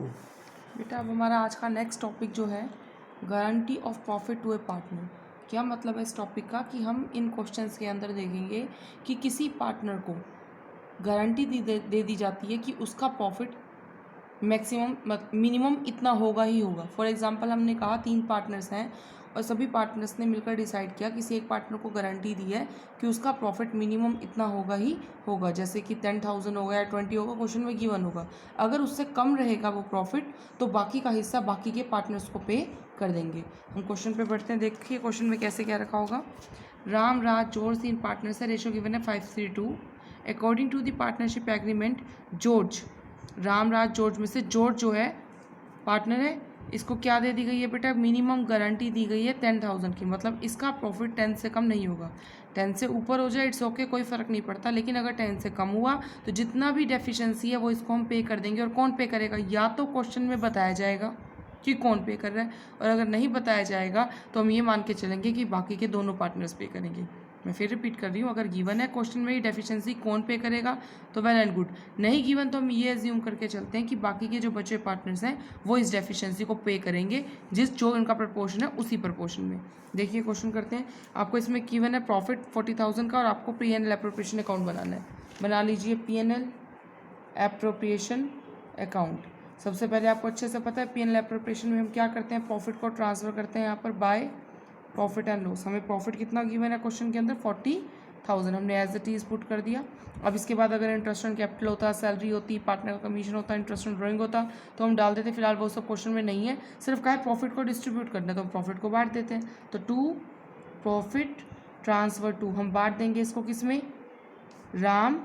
बेटा अब हमारा आज का नेक्स्ट टॉपिक जो है guarantee of profit to a partner. क्या मतलब है इस टॉपिक का कि हम इन क्वेश्चंस के अंदर देखेंगे कि किसी पार्टनर को गारंटी दे दी जाती है कि उसका प्रॉफिट मैक्सिमम मिनिमम इतना होगा ही होगा। फॉर एग्जांपल हमने कहा 3 पार्टनर्स हैं और सभी पार्टनर्स ने मिलकर डिसाइड किया, किसी एक पार्टनर को गारंटी दी है कि उसका प्रॉफिट मिनिमम इतना होगा ही होगा, जैसे कि 10,000 होगा या 20 होगा, क्वेश्चन में गिवन होगा। अगर उससे कम रहेगा वो प्रॉफिट तो बाकी का हिस्सा बाकी के पार्टनर्स को पे कर देंगे। हम क्वेश्चन पे पढ़ते हैं, देखिए क्वेश्चन में कैसे क्या रखा होगा। राम राज जॉर्ज 3 पार्टनर्स है, रेशो गिवन है 5:3:2। According to the partnership agreement George, Ram Raj George में से जॉर्ज जो है पार्टनर है, इसको क्या दे दी गई है बेटा, मिनिमम गारंटी दी गई है 10,000 की। मतलब इसका प्रॉफिट 10 से कम नहीं होगा। 10 से ऊपर हो जाए इट्स ओके, कोई फ़र्क नहीं पड़ता, लेकिन अगर 10 से कम हुआ तो जितना भी डेफिशिएंसी है वो इसको हम पे कर देंगे। और कौन पे करेगा, या तो क्वेश्चन में बताया जाएगा कि कौन पे कर रहा है, और अगर नहीं बताया जाएगा तो हम ये मान के चलेंगे कि बाकी के दोनों पार्टनर्स पे करेंगे। मैं फिर रिपीट कर रही हूँ, अगर गिवन है क्वेश्चन में ही डेफिशिएंसी कौन पे करेगा तो वेल एंड गुड, नहीं गिवन तो हम ये एज्यूम करके चलते हैं कि बाकी के जो बचे पार्टनर्स हैं वो इस डेफिशिएंसी को पे करेंगे, जो इनका प्रपोर्शन है उसी प्रपोर्शन में। देखिए क्वेश्चन करते हैं। आपको इसमें गिवन है प्रॉफिट 40,000 का और आपको P&L एप्रोप्रिएशन अकाउंट बनाना है। बना लीजिए P&L एप्रोप्रिएशन अकाउंट। सबसे पहले आपको अच्छे से पता है P&L एप्रोप्रिएशन में हम क्या करते हैं, प्रॉफिट को ट्रांसफ़र करते हैं यहाँ पर बाय प्रॉफिट एंड लॉस। हमें प्रॉफिट कितना गिवन है क्वेश्चन के अंदर, 40,000, हमने एज इट इज़ पुट कर दिया। अब इसके बाद अगर इंटरेस्ट ऑन कैपिटल होता, सैलरी होती, पार्टनर का कमीशन होता, इंटरेस्ट ऑन ड्राइंग होता तो हम डाल देते। फिलहाल वो सब क्वेश्चन में नहीं है, सिर्फ क्या है प्रॉफिट को डिस्ट्रीब्यूट करना है तो हम प्रॉफिट को बांट देते हैं। तो टू प्रॉफिट ट्रांसफ़र टू, हम बांट देंगे इसको किस में, राम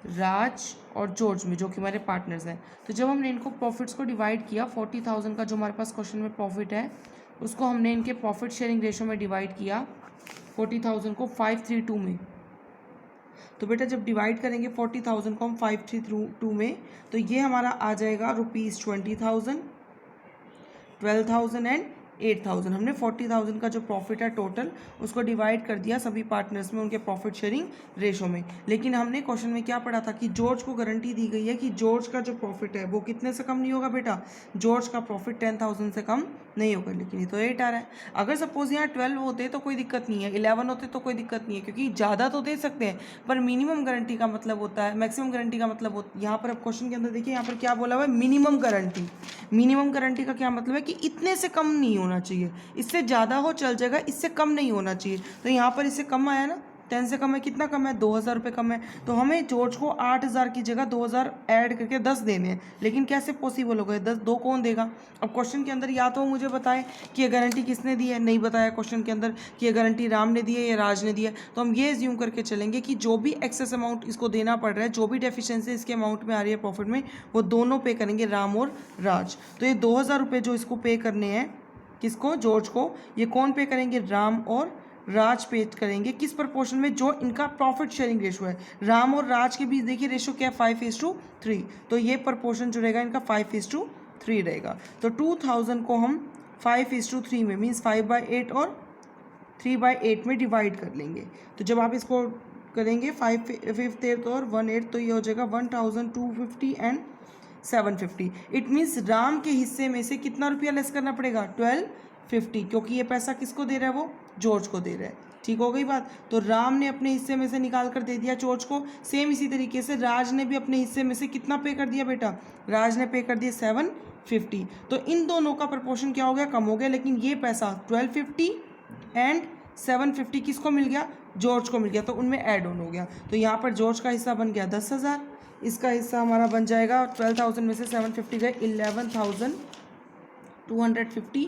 राज और जॉर्ज में, जो कि हमारे पार्टनर्स हैं। तो जब हमने इनको प्रॉफिट्स को डिवाइड किया, 40,000 का जो हमारे पास क्वेश्चन में प्रॉफिट है उसको हमने इनके प्रॉफिट शेयरिंग रेशो में डिवाइड किया 40,000 को 5:3:2 में। तो बेटा जब डिवाइड करेंगे 40,000 को हम 5:3:2 में तो ये हमारा आ जाएगा ₹20,000, 12,000 एंड 8,000। हमने 40,000 का जो प्रॉफिट है टोटल उसको डिवाइड कर दिया सभी पार्टनर्स में उनके प्रॉफिट शेयरिंग रेशो में। लेकिन हमने क्वेश्चन में क्या पढ़ा था कि जॉर्ज को गारंटी दी गई है कि जॉर्ज का जो प्रॉफिट है वो कितने से कम नहीं होगा बेटा, जॉर्ज का प्रॉफिट 10,000 से कम नहीं होगा। लेकिन ये तो 8 आ रहा है। अगर सपोज यहाँ 12 होते तो कोई दिक्कत नहीं है, 11 होते तो कोई दिक्कत नहीं है, क्योंकि ज़्यादा तो दे सकते हैं पर मिनिमम गारंटी का मतलब होता है, मैक्सिमम गारंटी का मतलब होता है। यहाँ पर अब क्वेश्चन के अंदर देखिए यहाँ पर क्या बोला हुआ है, मिनिमम गारंटी। मिनिमम गारंटी का क्या मतलब है कि इतने से कम नहीं होना चाहिए, इससे ज़्यादा हो चल जाएगा, इससे कम नहीं होना चाहिए। तो यहाँ पर इससे कम आया ना, 10 से कम है, कितना कम है, 2,000 रुपये कम है। तो हमें जॉर्ज को 8,000 की जगह 2,000 ऐड करके 10 देने हैं, लेकिन कैसे पॉसिबल होगा, 10 दो कौन देगा। अब क्वेश्चन के अंदर या तो मुझे बताए कि ये गारंटी किसने दी है, नहीं बताया क्वेश्चन के अंदर कि ये गारंटी राम ने दी है या राज ने दी है, तो हम ये एज्यूम करके चलेंगे कि जो भी एक्सेस अमाउंट इसको देना पड़ रहा है, जो भी डेफिशिएंसी इसके अमाउंट में आ रही है प्रॉफिट में, वो दोनों पे करेंगे राम और राज। तो ये 2,000 रुपये जो इसको पे करने हैं, किसको, जॉर्ज को, ये कौन पे करेंगे, राम और राज पे करेंगे। किस प्रपोर्शन में, जो इनका प्रॉफिट शेयरिंग रेशो है, राम और राज के बीच देखिए रेशो क्या है, 5:3, तो ये प्रपोर्शन जो रहेगा इनका 5:3 रहेगा। तो 2,000 को हम 5:3 में मीन्स 5/8 और 3/8 में डिवाइड कर लेंगे। तो जब आप इसको करेंगे 5/8 और 1/8 तो ये हो जाएगा 1,250 एंड 750। इट मीन्स राम के हिस्से में से कितना रुपया लेस करना पड़ेगा, 1,250, क्योंकि ये पैसा किसको दे रहा है, वो जॉर्ज को दे रहा है। ठीक हो गई बात। तो राम ने अपने हिस्से में से निकाल कर दे दिया जॉर्ज को। सेम इसी तरीके से राज ने भी अपने हिस्से में से कितना पे कर दिया बेटा, राज ने पे कर दिया 750। तो इन दोनों का प्रपोर्शन क्या हो गया, कम हो गया, लेकिन ये पैसा 1,250 एंड 750 किसको मिल गया, जॉर्ज को मिल गया, तो उनमें ऐड ऑन हो गया। तो यहाँ पर जॉर्ज का हिस्सा बन गया 10,000, इसका हिस्सा हमारा बन जाएगा 12,000 में से 750 गए 11,250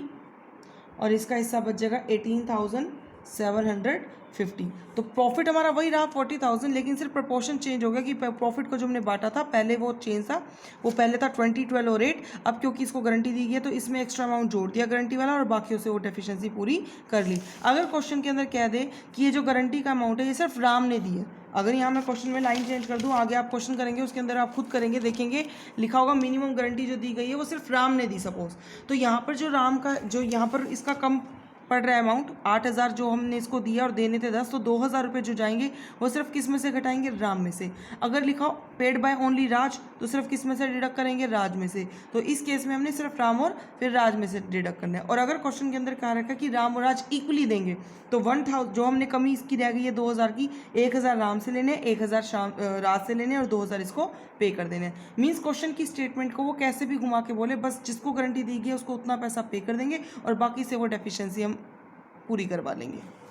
और इसका हिस्सा बच जाएगा 18,750। तो प्रॉफिट हमारा वही रहा 40,000, लेकिन सिर्फ प्रपोर्शन चेंज हो गया कि प्रॉफिट को जो हमने बांटा था पहले वो चेंज था, वो पहले था 20, 12 और 8। अब क्योंकि इसको गारंटी दी गई है तो इसमें एक्स्ट्रा अमाउंट जोड़ दिया गारंटी वाला और बाकियों से वो डेफिशिएंसी पूरी कर ली। अगर क्वेश्चन के अंदर कह दे कि ये जो गारंटी का अमाउंट है ये सिर्फ राम ने दी है, अगर यहाँ मैं क्वेश्चन में लाइन चेंज कर दूँ, आगे आप क्वेश्चन करेंगे उसके अंदर आप खुद करेंगे, देखेंगे लिखा होगा मिनिमम गारंटी जो दी गई है वो सिर्फ राम ने दी सपोज, तो यहाँ पर जो राम का जो यहाँ पर इसका कम पड़ रहा है अमाउंट 8,000 जो हमने इसको दिया और देने थे 10, तो 2,000 रुपये जो जाएंगे वो सिर्फ किस में से घटाएंगे, राम में से। अगर लिखा पेड बाय ओनली राज तो सिर्फ किस में से डिडक्ट करेंगे, राज में से। तो इस केस में हमने सिर्फ राम और फिर राज में से डिडक्ट करना है। और अगर क्वेश्चन के अंदर कहा रखा कि राम और राज इक्वली देंगे तो 1,000 जो हमने कमी इसकी रह गई है 2,000 की, 1,000 राम से लेने, 1,000 राज से लेने और 2,000 इसको पे कर देने। मीन्स क्वेश्चन की स्टेटमेंट को वो कैसे भी घुमा के बोले, बस जिसको गारंटी दी गई है उसको उतना पैसा पे कर देंगे और बाकी से वो डेफिशिएंसी हम पूरी करवा लेंगे।